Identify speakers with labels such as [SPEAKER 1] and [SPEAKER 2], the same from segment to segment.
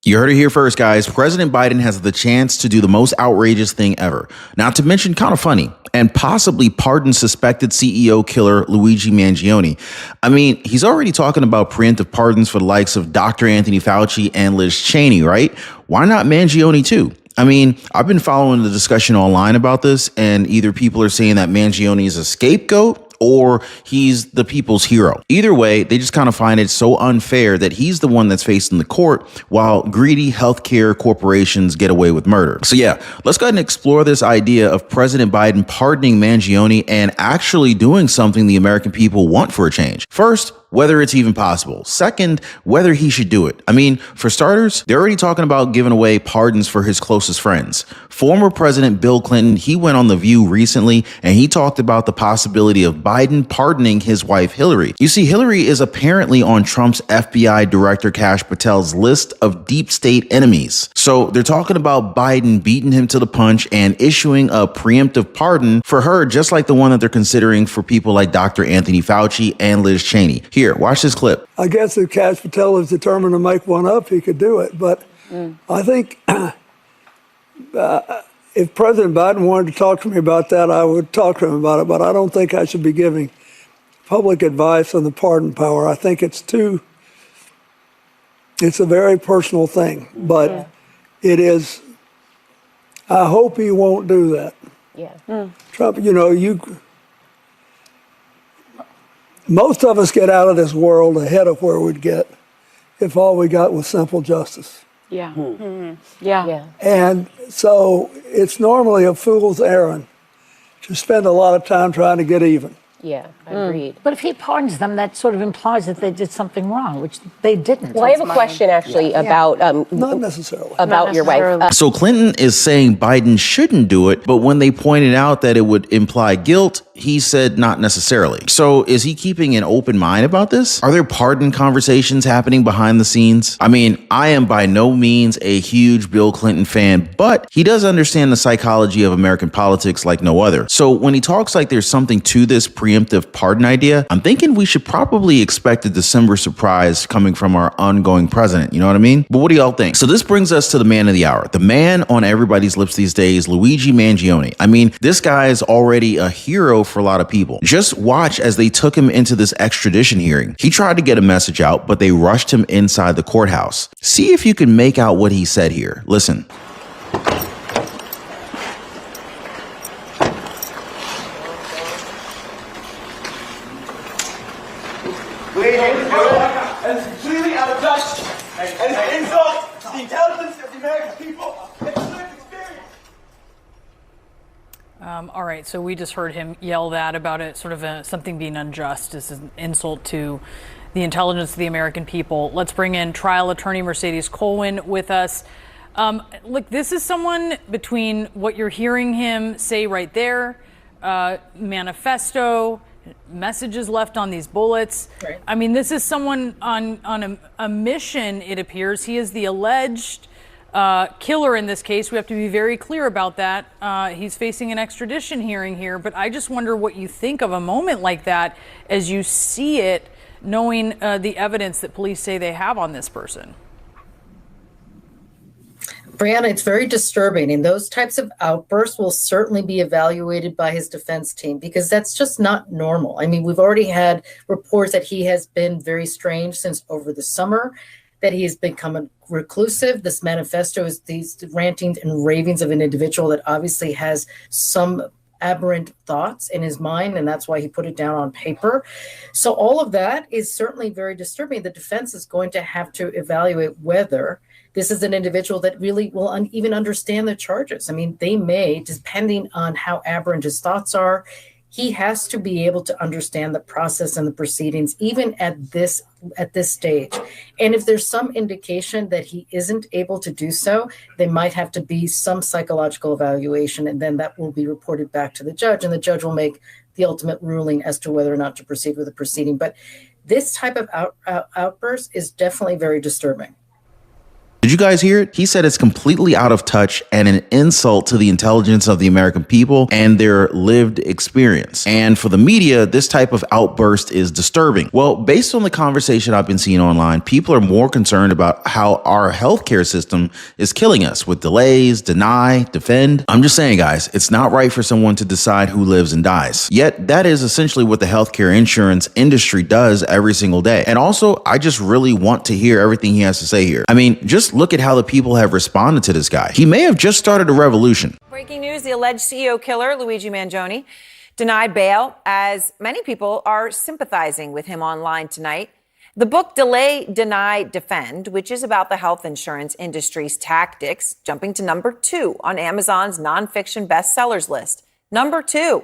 [SPEAKER 1] You heard it here first, guys. President Biden has the chance to do the most outrageous thing ever. Not to mention kind of funny, and possibly pardon suspected CEO killer Luigi Mangione. I mean, he's already talking about preemptive pardons for the likes of Dr. Anthony Fauci and Liz Cheney, right? Why not Mangione too? I mean, I've been following the discussion online about this, and either people are saying that Mangione is a scapegoat or he's the people's hero. Either way, they just kind of find it so unfair that he's the one that's facing the court while greedy healthcare corporations get away with murder. So yeah, let's go ahead and explore this idea of President Biden pardoning Mangione and actually doing something the American people want for a change. First, whether it's even possible. Second, whether he should do it. I mean, for starters, they're already talking about giving away pardons for his closest friends. Former President Bill Clinton, he went on The View recently and he talked about the possibility of Biden pardoning his wife, Hillary. You see, Hillary is apparently on Trump's FBI Director Kash Patel's list of deep state enemies. So they're talking about Biden beating him to the punch and issuing a preemptive pardon for her, just like the one that they're considering for people like Dr. Anthony Fauci and Liz Cheney. Here, watch this clip.
[SPEAKER 2] I guess if Kash Patel is determined to make one up, he could do it. But I think if President Biden wanted to talk to me about that, I would talk to him about it. But I don't think I should be giving public advice on the pardon power. I think it's a very personal thing. But it is, I hope he won't do that.
[SPEAKER 3] Yeah.
[SPEAKER 2] Trump, most of us get out of this world ahead of where we'd get if all we got was simple justice.
[SPEAKER 3] Yeah. Yeah.
[SPEAKER 2] And so it's normally a fool's errand to spend a lot of time trying to get even.
[SPEAKER 3] Yeah, agreed.
[SPEAKER 4] But if he pardons them, that sort of implies that they did something wrong, which they didn't.
[SPEAKER 3] Well, I have a question actually about
[SPEAKER 2] Not necessarily.
[SPEAKER 3] about your wife.
[SPEAKER 1] So Clinton is saying Biden shouldn't do it, but when they pointed out that it would imply guilt, he said not necessarily. So is he keeping an open mind about this? Are there pardon conversations happening behind the scenes? I mean, I am by no means a huge Bill Clinton fan, but he does understand the psychology of American politics like no other. So when he talks like there's something to this preemptive pardon idea, I'm thinking we should probably expect a December surprise coming from our ongoing president. You know what I mean? But what do y'all think? So this brings us to the man of the hour, the man on everybody's lips these days, Luigi Mangione. I mean, this guy is already a hero for a lot of people. Just watch as they took him into this extradition hearing. He tried to get a message out, but they rushed him inside the courthouse. See if you can make out what he said here. Listen.
[SPEAKER 5] And it's completely out of touch. And it's an insult to the intelligence of the American people. It's a lived experience.
[SPEAKER 6] All right, so we just heard him yell that about it, sort of something being unjust. This is an insult to the intelligence of the American people. Let's bring in trial attorney Mercedes Colwin with us. Look, this is someone between what you're hearing him say right there, manifesto, messages left on these bullets. Right. I mean, this is someone on a mission, it appears. He is the alleged killer in this case. We have to be very clear about that. He's facing an extradition hearing here, but I just wonder what you think of a moment like that as you see it, knowing the evidence that police say they have on this person.
[SPEAKER 7] Brianna, it's very disturbing, and those types of outbursts will certainly be evaluated by his defense team because that's just not normal. I mean, we've already had reports that he has been very strange since over the summer, that he has become reclusive. This manifesto is these rantings and ravings of an individual that obviously has some aberrant thoughts in his mind, and that's why he put it down on paper. So all of that is certainly very disturbing. The defense is going to have to evaluate whether this is an individual that really will even understand the charges. I mean, they may, depending on how aberrant his thoughts are, he has to be able to understand the process and the proceedings, even at this stage. And if there's some indication that he isn't able to do so, there might have to be some psychological evaluation, and then that will be reported back to the judge, and the judge will make the ultimate ruling as to whether or not to proceed with the proceeding. But this type of outburst is definitely very disturbing.
[SPEAKER 1] Did you guys hear it? He said it's completely out of touch and an insult to the intelligence of the American people and their lived experience. And for the media, this type of outburst is disturbing. Well, based on the conversation I've been seeing online, people are more concerned about how our healthcare system is killing us with delays, deny, defend. I'm just saying, guys, it's not right for someone to decide who lives and dies. Yet that is essentially what the healthcare insurance industry does every single day. And also, I just really want to hear everything he has to say here. I mean, just look at how the people have responded to this guy. He may have just started a revolution.
[SPEAKER 8] Breaking news, the alleged CEO killer, Luigi Mangione, denied bail, as many people are sympathizing with him online tonight. The book Delay, Deny, Defend, which is about the health insurance industry's tactics, jumping to number 2 on Amazon's nonfiction bestsellers list. Number 2.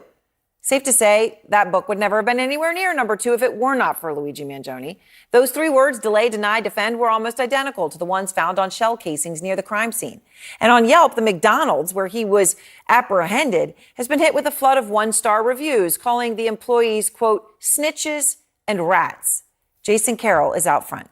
[SPEAKER 8] Safe to say that book would never have been anywhere near number 2 if it were not for Luigi Mangione. Those 3 words, delay, deny, defend, were almost identical to the ones found on shell casings near the crime scene. And on Yelp, the McDonald's where he was apprehended has been hit with a flood of 1-star reviews, calling the employees, quote, snitches and rats. Jason Carroll is out front.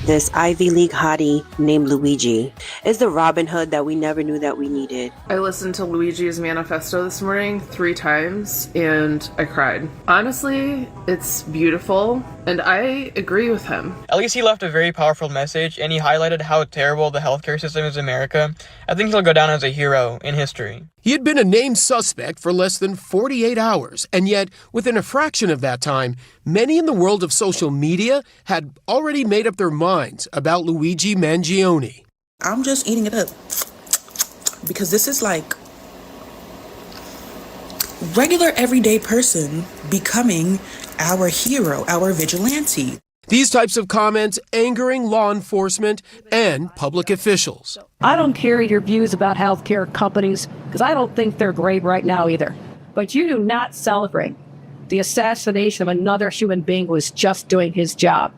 [SPEAKER 9] This Ivy League hottie named Luigi is the Robin Hood that we never knew that we needed.
[SPEAKER 10] I listened to Luigi's manifesto this morning 3 times and I cried. Honestly, it's beautiful and I agree with him.
[SPEAKER 11] At least he left a very powerful message and he highlighted how terrible the healthcare system is in America. I think he'll go down as a hero in history.
[SPEAKER 12] He had been a named suspect for less than 48 hours, and yet, within a fraction of that time, many in the world of social media had already made up their minds about Luigi Mangione.
[SPEAKER 13] I'm just eating it up because this is like regular everyday person becoming our hero, our vigilante.
[SPEAKER 12] These types of comments angering law enforcement and public officials.
[SPEAKER 14] I don't care your views about healthcare companies, because I don't think they're great right now either. But you do not celebrate the assassination of another human being who is just doing his job.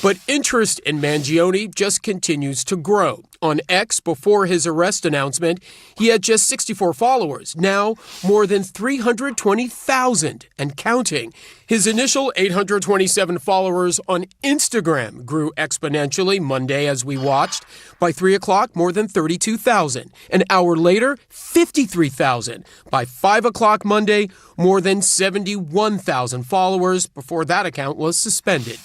[SPEAKER 12] But interest in Mangione just continues to grow. On X, before his arrest announcement, he had just 64 followers, now more than 320,000 and counting. His initial 827 followers on Instagram grew exponentially Monday as we watched. By 3 o'clock, more than 32,000. An hour later, 53,000. By 5 o'clock Monday, more than 71,000 followers before that account was suspended.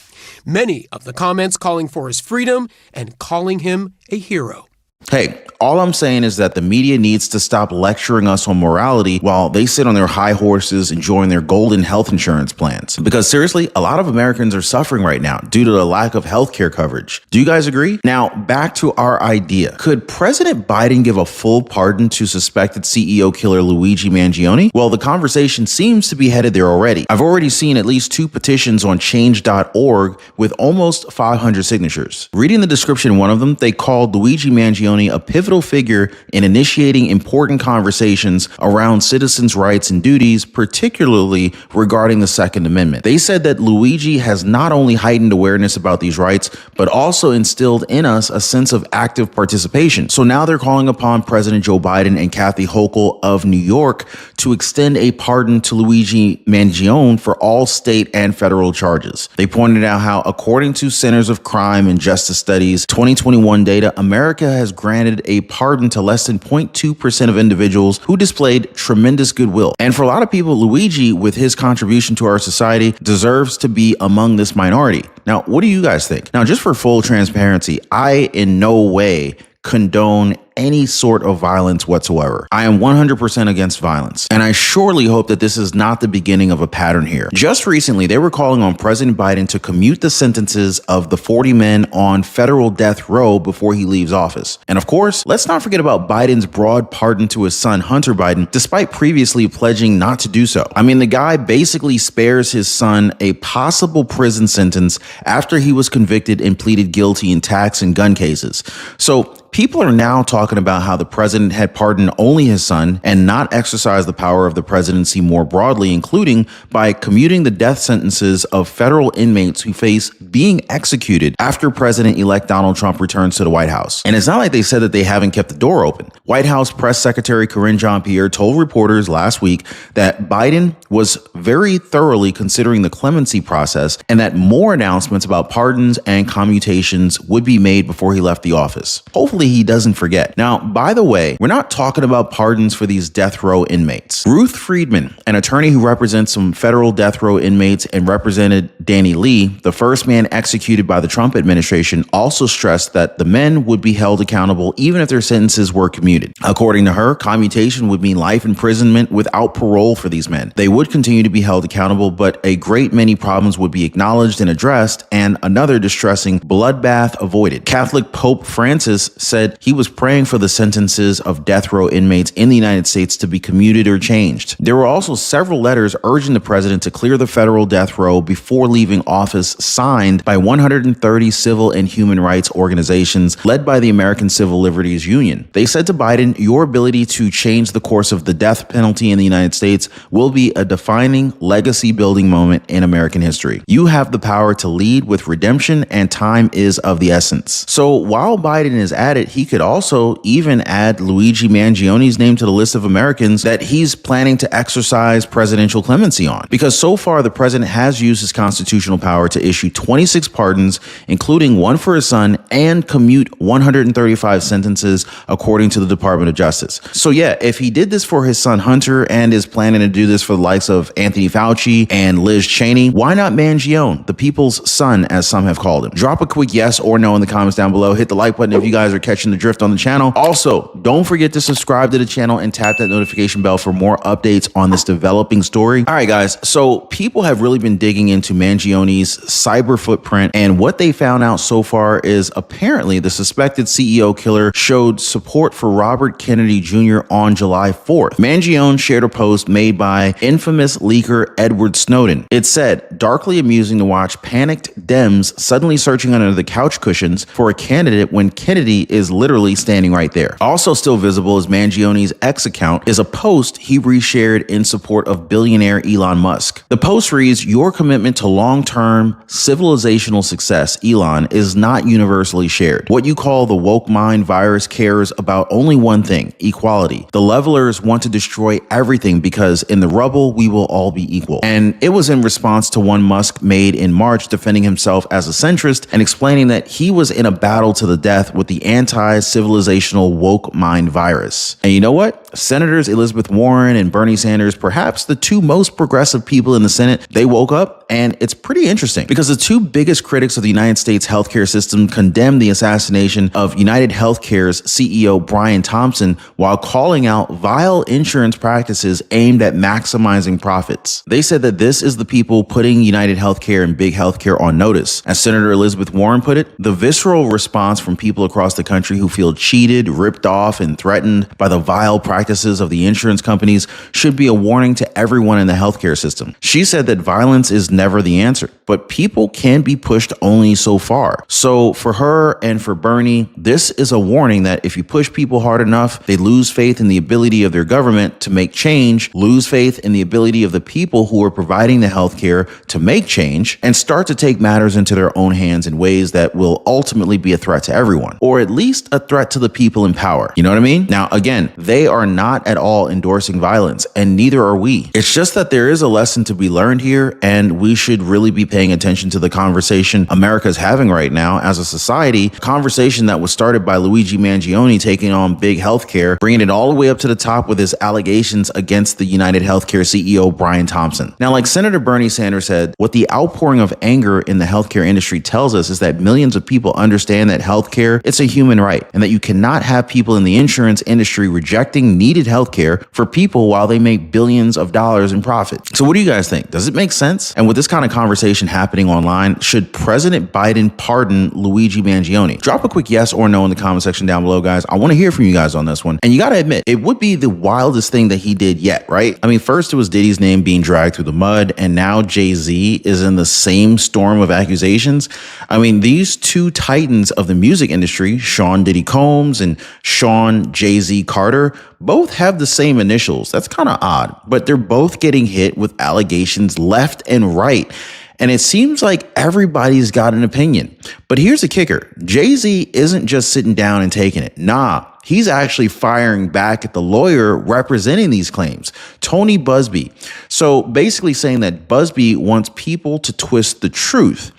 [SPEAKER 12] Many of the comments calling for his freedom and calling him a hero.
[SPEAKER 1] Hey, all I'm saying is that the media needs to stop lecturing us on morality while they sit on their high horses enjoying their golden health insurance plans. Because seriously, a lot of Americans are suffering right now due to the lack of healthcare coverage. Do you guys agree? Now, back to our idea. Could President Biden give a full pardon to suspected CEO killer Luigi Mangione? Well, the conversation seems to be headed there already. I've already seen at least 2 petitions on change.org with almost 500 signatures. Reading the description in one of them, they called Luigi Mangione a pivotal figure in initiating important conversations around citizens' rights and duties, particularly regarding the Second Amendment. They said that Luigi has not only heightened awareness about these rights, but also instilled in us a sense of active participation. So now they're calling upon President Joe Biden and Kathy Hochul of New York to extend a pardon to Luigi Mangione for all state and federal charges. They pointed out how, according to Centers of Crime and Justice Studies 2021 data, America has granted a pardon to less than 0.2% of individuals who displayed tremendous goodwill. And for a lot of people, Luigi, with his contribution to our society, deserves to be among this minority. Now, what do you guys think? Now, just for full transparency, I in no way condone any sort of violence whatsoever. I am 100% against violence, and I surely hope that this is not the beginning of a pattern here. Just recently, they were calling on President Biden to commute the sentences of the 40 men on federal death row before he leaves office. And of course, let's not forget about Biden's broad pardon to his son, Hunter Biden, despite previously pledging not to do so. I mean, the guy basically spares his son a possible prison sentence after he was convicted and pleaded guilty in tax and gun cases. So people are now talking about how the president had pardoned only his son and not exercised the power of the presidency more broadly, including by commuting the death sentences of federal inmates who face being executed after President-elect Donald Trump returns to the White House. And it's not like they said that they haven't kept the door open. White House Press Secretary Karine Jean-Pierre told reporters last week that Biden was very thoroughly considering the clemency process and that more announcements about pardons and commutations would be made before he left the office. Hopefully he doesn't forget. Now, by the way, we're not talking about pardons for these death row inmates. Ruth Friedman, an attorney who represents some federal death row inmates and represented Danny Lee, the first man executed by the Trump administration, also stressed that the men would be held accountable even if their sentences were commuted. According to her, commutation would mean life imprisonment without parole for these men. They would continue to be held accountable, but a great many problems would be acknowledged and addressed, and another distressing bloodbath avoided. Catholic Pope Francis said he was praying for the sentences of death row inmates in the United States to be commuted or changed. There were also several letters urging the president to clear the federal death row before leaving office, signed by 130 civil and human rights organizations led by the American Civil Liberties Union. They said to Biden, "Your ability to change the course of the death penalty in the United States will be a defining legacy building moment in American history. You have the power to lead with redemption, and time is of the essence." So while Biden is at it, he could also even add Luigi Mangione's name to the list of Americans that he's planning to exercise presidential clemency on. Because so far, the president has used his constitutional power to issue 26 pardons, including one for his son, and commute 135 sentences, according to the Department of Justice. So yeah, if he did this for his son Hunter and is planning to do this for the likes of Anthony Fauci and Liz Cheney, why not Mangione, the people's son, as some have called him? Drop a quick yes or no in the comments down below. Hit the like button if you guys are catching the drift on the channel. Also, don't forget to subscribe to the channel and tap that notification bell for more updates on this developing story. All right, guys. So people have really been digging into Mangione's cyber footprint, and what they found out so far is apparently the suspected CEO killer showed support for Robert Kennedy Jr. on July 4th. Mangione shared a post made by infamous leaker Edward Snowden. It said, "Darkly amusing to watch panicked Dems suddenly searching under the couch cushions for a candidate when Kennedy is literally standing right there." Also still visible is Mangione's X account is a post he reshared in support of billionaire Elon Musk. The post reads, "Your commitment to long-term civilizational success, Elon, is not universally shared. What you call the woke mind virus cares about only one thing, equality. The levelers want to destroy everything because in the rubble, we will all be equal." And it was in response to one Musk made in March defending himself as a centrist and explaining that he was in a battle to the death with the anti-civilizational woke mind virus. And you know what? Senators Elizabeth Warren and Bernie Sanders, perhaps the two most progressive people in the Senate, they woke up, and it's pretty interesting because the two biggest critics of the United States healthcare system condemned the assassination of United Healthcare's CEO Brian Thompson while calling out vile insurance practices aimed at maximizing profits. They said that this is the people putting United Healthcare and big healthcare on notice. As Senator Elizabeth Warren put it, the visceral response from people across the country who feel cheated, ripped off, and threatened by the vile practices of the insurance companies should be a warning to everyone in the healthcare system. She said that violence is never the answer, but people can be pushed only so far. So for her and for Bernie, this is a warning that if you push people hard enough, they lose faith in the ability of their government to make change, lose faith in the ability of the people who are providing the healthcare to make change, and start to take matters into their own hands in ways that will ultimately be a threat to everyone, or at least a threat to the people in power. You know what I mean? Now, again, they are not at all endorsing violence, and neither are we. It's just that there is a lesson to be learned here, and we should really be paying attention to the conversation America's having right now as a society, a conversation that was started by Luigi Mangione taking on big healthcare, bringing it all the way up to the top with his allegations against the United Healthcare CEO Brian Thompson. Now, like Senator Bernie Sanders said, what the outpouring of anger in the healthcare industry tells us is that millions of people understand that healthcare, it's a human right, and that you cannot have people in the insurance industry rejecting needed healthcare for people while they make billions of dollars in profit. So what do you guys think? Does it make sense? And with this kind of conversation happening online, should President Biden pardon Luigi Mangione? Drop a quick yes or no in the comment section down below, guys. I want to hear from you guys on this one. And you got to admit, it would be the wildest thing that he did yet, right? I mean, first it was Diddy's name being dragged through the mud, and now Jay-Z is in the same storm of accusations. I mean, these two titans of the music industry, Sean Diddy Combs and Sean Jay-Z Carter, both have the same initials. That's kind of odd, but they're both getting hit with allegations left and right. And it seems like everybody's got an opinion. But here's the kicker. Jay-Z isn't just sitting down and taking it. Nah, he's actually firing back at the lawyer representing these claims, Tony Busby. So basically saying that Busby wants people to twist the truth.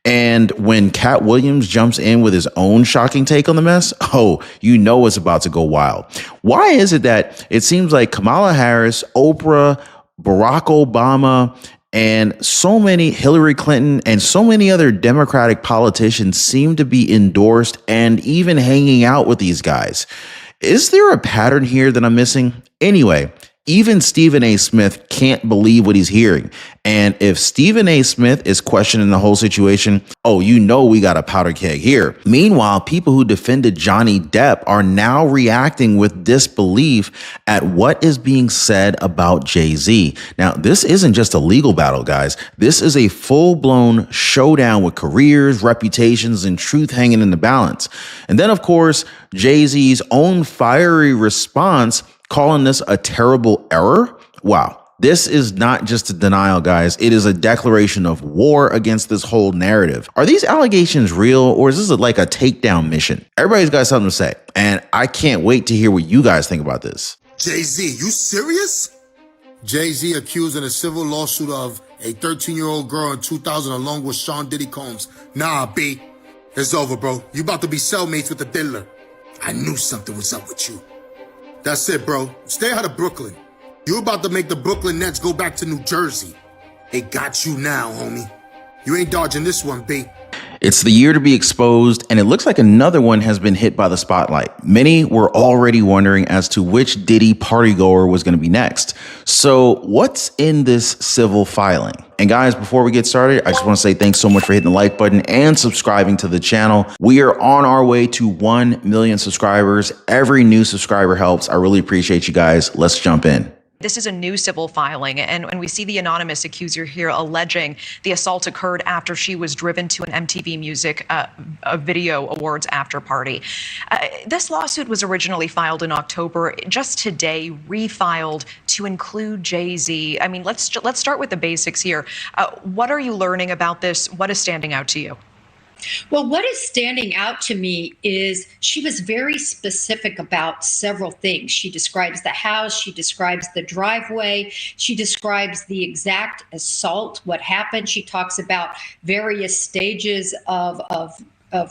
[SPEAKER 1] And when Cat Williams jumps in with his own shocking take on the mess, oh, you know it's about to go wild. Why is it that it seems like Kamala Harris, Oprah, Barack Obama, and so many Hillary Clinton and so many other Democratic politicians seem to be endorsed and even hanging out with these guys? Is there a pattern here that I'm missing? Anyway, even Stephen A. Smith can't believe what he's hearing. And if Stephen A. Smith is questioning the whole situation, oh, you know we got a powder keg here. Meanwhile, people who defended Johnny Depp are now reacting with disbelief at what is being said about Jay-Z. Now, this isn't just a legal battle, guys. This is a full-blown showdown with careers, reputations, and truth hanging in the balance. And then, of course, Jay-Z's own fiery response calling this a terrible error. Wow. This is not just a denial, guys. It is a declaration of war against this whole narrative. Are these allegations real, or is this like a takedown mission? Everybody's got something to say, and I can't wait to hear what you guys think about this.
[SPEAKER 15] Jay-Z, you serious? Jay-Z accused in a civil lawsuit of a 13-year-old girl in 2000 along with Sean Diddy Combs. Nah, B. It's over, bro. You about to be cellmates with the diddler. I knew something was up with you. That's it, bro. Stay out of Brooklyn. You about to make the Brooklyn Nets go back to New Jersey. They got you now, homie. You ain't dodging this one, B.
[SPEAKER 1] It's the year to be exposed, and it looks like another one has been hit by the spotlight. Many were already wondering as to which Diddy partygoer was going to be next. So what's in this civil filing? And guys, before we get started, I just want to say thanks so much for hitting the like button and subscribing to the channel. We are on our way to 1 million subscribers. Every new subscriber helps. I really appreciate you guys. Let's jump in.
[SPEAKER 16] This is a new civil filing, and we see the anonymous accuser here alleging the assault occurred after she was driven to an MTV Music Video Awards after party. This lawsuit was originally filed in October, just today refiled to include Jay-Z. I mean, let's start with the basics here. What are you learning about this? What is standing out to you?
[SPEAKER 17] Well, what is standing out to me is she was very specific about several things. She describes the house, she describes the driveway, she describes the exact assault, what happened. She talks about various stages of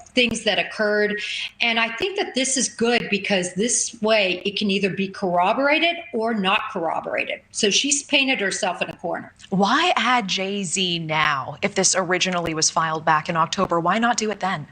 [SPEAKER 17] things that occurred. And I think that this is good because this way it can either be corroborated or not corroborated. So she's painted herself in a corner.
[SPEAKER 16] Why add Jay-Z now? If this originally was filed back in October, why not do it then?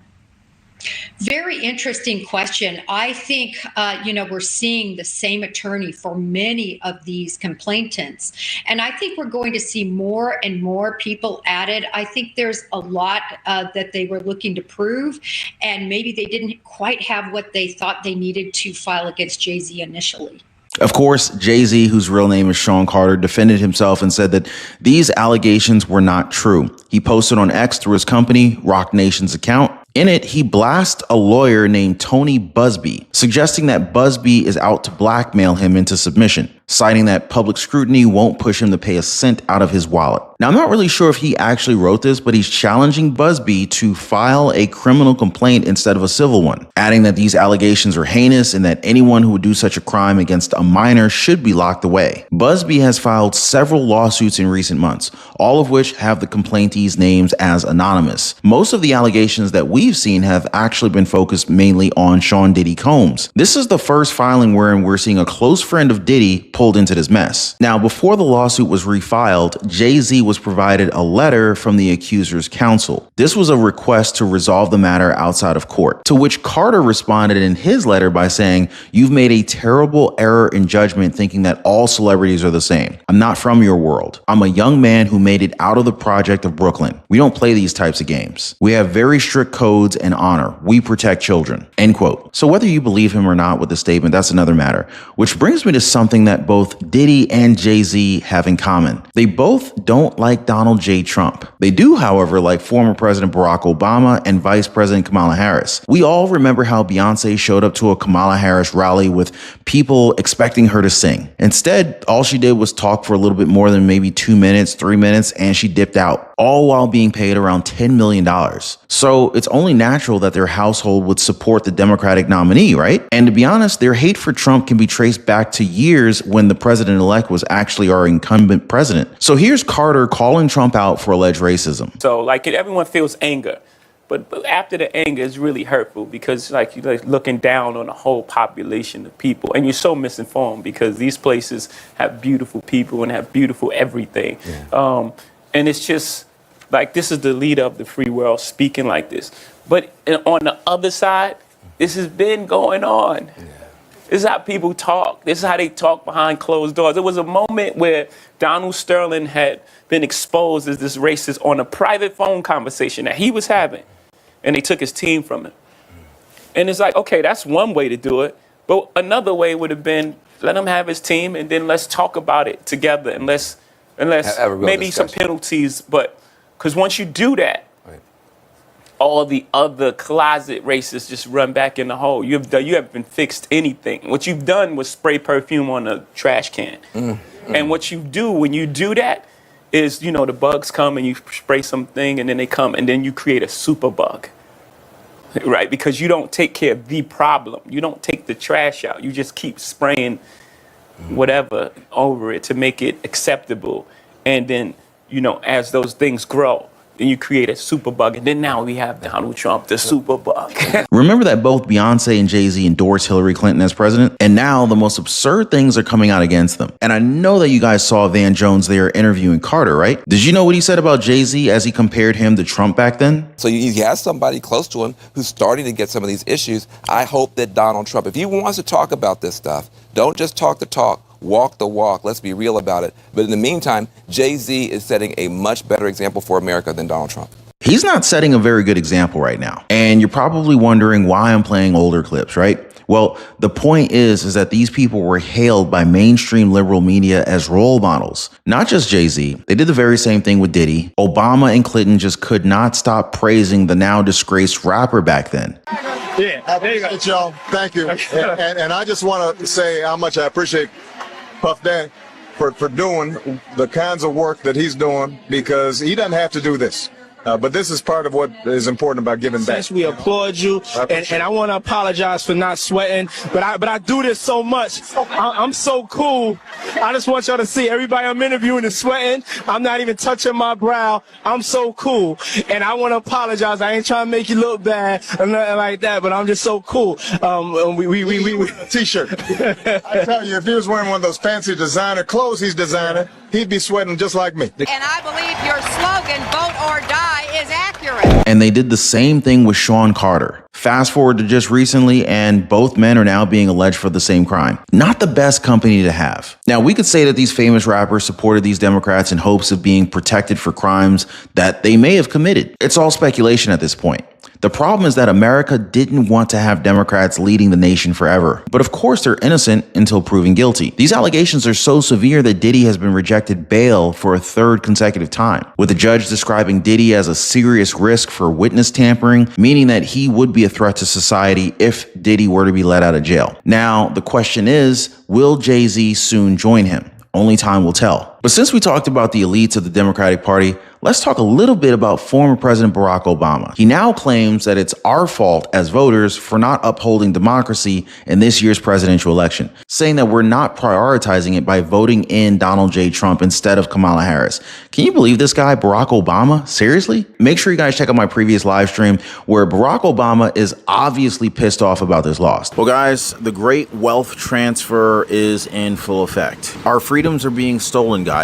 [SPEAKER 17] Very interesting question. I think, we're seeing the same attorney for many of these complainants. And I think we're going to see more and more people added. I think there's a lot that they were looking to prove, and maybe they didn't quite have what they thought they needed to file against Jay-Z initially.
[SPEAKER 1] Of course, Jay-Z, whose real name is Sean Carter, defended himself and said that these allegations were not true. He posted on X through his company, Roc Nation's account. In it, he blasts a lawyer named Tony Busby, suggesting that Busby is out to blackmail him into submission, citing that public scrutiny won't push him to pay a cent out of his wallet. Now, I'm not really sure if he actually wrote this, but he's challenging Busby to file a criminal complaint instead of a civil one, adding that these allegations are heinous and that anyone who would do such a crime against a minor should be locked away. Busby has filed several lawsuits in recent months, all of which have the complaintees' names as anonymous. Most of the allegations that we've seen have actually been focused mainly on Sean Diddy Combs. This is the first filing wherein we're seeing a close friend of Diddy pulled into this mess. Now, before the lawsuit was refiled, Jay-Z was provided a letter from the accuser's counsel. This was a request to resolve the matter outside of court, to which Carter responded in his letter by saying, "You've made a terrible error in judgment thinking that all celebrities are the same. I'm not from your world. I'm a young man who made it out of the project of Brooklyn. We don't play these types of games. We have very strict codes and honor. We protect children." End quote. So whether you believe him or not with the statement, that's another matter. Which brings me to something that both Diddy and Jay-Z have in common. They both don't like Donald J. Trump. They do, however, like former President Barack Obama and Vice President Kamala Harris. We all remember how Beyonce showed up to a Kamala Harris rally with people expecting her to sing. Instead, all she did was talk for a little bit more than maybe 2 minutes, 3 minutes, and she dipped out. all while being paid around $10 million. So it's only natural that their household would support the Democratic nominee, right? And to be honest, their hate for Trump can be traced back to years when the president-elect was actually our incumbent president. So here's Carter calling Trump out for alleged racism.
[SPEAKER 18] So like everyone feels anger. But after the anger is really hurtful because like you're looking down on a whole population of people and you're so misinformed because these places have beautiful people and have beautiful everything. Yeah. And it's just like this is the leader of the free world speaking like this. But on the other side, this has been going on. Yeah. This is how people talk. This is how they talk behind closed doors. There was a moment where Donald Sterling had been exposed as this racist on a private phone conversation that he was having. And they took his team from him. And it's like, okay, that's one way to do it. But another way would have been let him have his team and then let's talk about it together and let's maybe some penalties. But because once you do that, right, all the other closet racists just run back in the hole. You haven't fixed anything. What you've done was spray perfume on a trash can. And what you do when you do that is, the bugs come and you spray something and then they come and then you create a super bug. Right, because you don't take care of the problem. You don't take the trash out. You just keep spraying whatever over it to make it acceptable. And then, as those things grow, then you create a super bug. And then now we have Donald Trump, the super bug.
[SPEAKER 1] Remember that both Beyonce and Jay-Z endorsed Hillary Clinton as president? And now the most absurd things are coming out against them. And I know that you guys saw Van Jones there interviewing Carter, right? Did you know what he said about Jay-Z as he compared him to Trump back then?
[SPEAKER 19] So you have somebody close to him who's starting to get some of these issues. I hope that Donald Trump, if he wants to talk about this stuff, don't just talk the talk. Walk the walk. Let's be real about it. But in the meantime, Jay-Z is setting a much better example for America than Donald Trump.
[SPEAKER 1] He's not setting a very good example right now. And you're probably wondering why I'm playing older clips, right? Well, the point is that these people were hailed by mainstream liberal media as role models. Not just Jay-Z. They did the very same thing with Diddy. Obama and Clinton just could not stop praising the now disgraced rapper back then.
[SPEAKER 20] Yeah, there you go. Y'all. Thank you. And I just want to say how much I appreciate Puff Daddy for doing the kinds of work that he's doing, because he doesn't have to do this. But this is part of what is important about giving back.
[SPEAKER 5] Yes, we applaud you, and I want to apologize for not sweating, but I do this so much. I'm so cool. I just want y'all to see everybody I'm interviewing is sweating. I'm not even touching my brow. I'm so cool, and I want to apologize. I ain't trying to make you look bad or nothing like that, but I'm just so cool. We
[SPEAKER 20] T-shirt. I tell you, if he was wearing one of those fancy designer clothes he's designing, he'd be sweating just like me.
[SPEAKER 8] And I believe your slogan, vote or die, is accurate.
[SPEAKER 1] And they did the same thing with Sean Carter. Fast forward to just recently, and both men are now being alleged for the same crime. Not the best company to have. Now, we could say that these famous rappers supported these Democrats in hopes of being protected for crimes that they may have committed. It's all speculation at this point. The problem is that America didn't want to have Democrats leading the nation forever. But of course, they're innocent until proven guilty. These allegations are so severe that Diddy has been rejected bail for a third consecutive time, with the judge describing Diddy as a serious risk for witness tampering, meaning that he would be a threat to society if Diddy were to be let out of jail. Now, the question is, will Jay-Z soon join him? Only time will tell. But since we talked about the elites of the Democratic Party, let's talk a little bit about former President Barack Obama. He now claims that it's our fault as voters for not upholding democracy in this year's presidential election, saying that we're not prioritizing it by voting in Donald J. Trump instead of Kamala Harris. Can you believe this guy, Barack Obama? Seriously? Make sure you guys check out my previous live stream where Barack Obama is obviously pissed off about this loss. Well, guys, the great wealth transfer is in full effect. Our freedoms are being stolen, guys.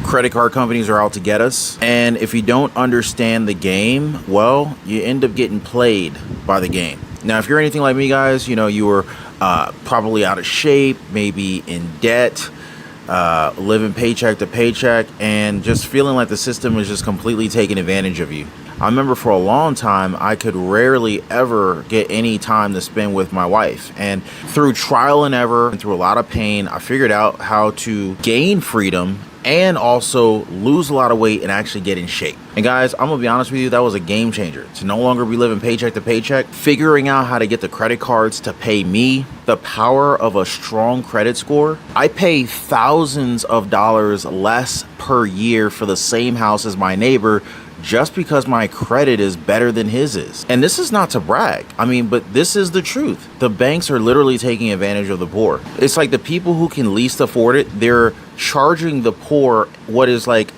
[SPEAKER 1] Credit card companies are out to get us. And if you don't understand the game, well, you end up getting played by the game. Now, if you're anything like me, guys, you were probably out of shape, maybe in debt, living paycheck to paycheck, and just feeling like the system is just completely taking advantage of you. I remember for a long time, I could rarely ever get any time to spend with my wife. And through trial and error and through a lot of pain, I figured out how to gain freedom and also lose a lot of weight and actually get in shape. And guys, I'm gonna be honest with you, that was a game changer. To no longer be living paycheck to paycheck, figuring out how to get the credit cards to pay me, the power of a strong credit score. I pay thousands of dollars less per year for the same house as my neighbor just because my credit is better than his is. And this is not to brag. I mean, but this is the truth. The banks are literally taking advantage of the poor. It's like the people who can least afford it, they're charging the poor what is like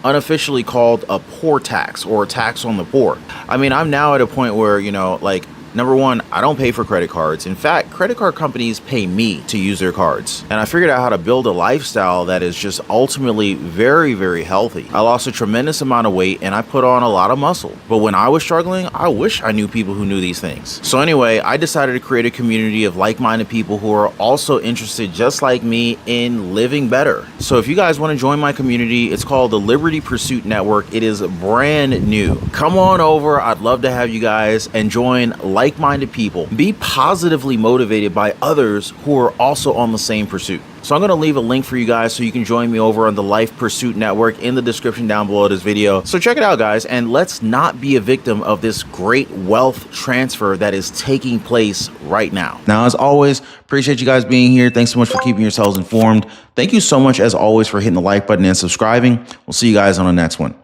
[SPEAKER 1] unofficially called a poor tax or a tax on the poor. I mean, I'm now at a point where, you know, like, number one, I don't pay for credit cards. In fact, credit card companies pay me to use their cards. And I figured out how to build a lifestyle that is just ultimately very, very healthy. I lost a tremendous amount of weight and I put on a lot of muscle. But when I was struggling, I wish I knew people who knew these things. So anyway, I decided to create a community of like-minded people who are also interested, just like me, in living better. So if you guys want to join my community, it's called the Liberty Pursuit Network. It is brand new. Come on over. I'd love to have you guys and join like-minded people. Be positively motivated by others who are also on the same pursuit. So I'm going to leave a link for you guys so you can join me over on the Life Pursuit Network in the description down below this video. So check it out, guys, and let's not be a victim of this great wealth transfer that is taking place right now. Now, as always, appreciate you guys being here. Thanks so much for keeping yourselves informed. Thank you so much, as always, for hitting the like button and subscribing. We'll see you guys on the next one.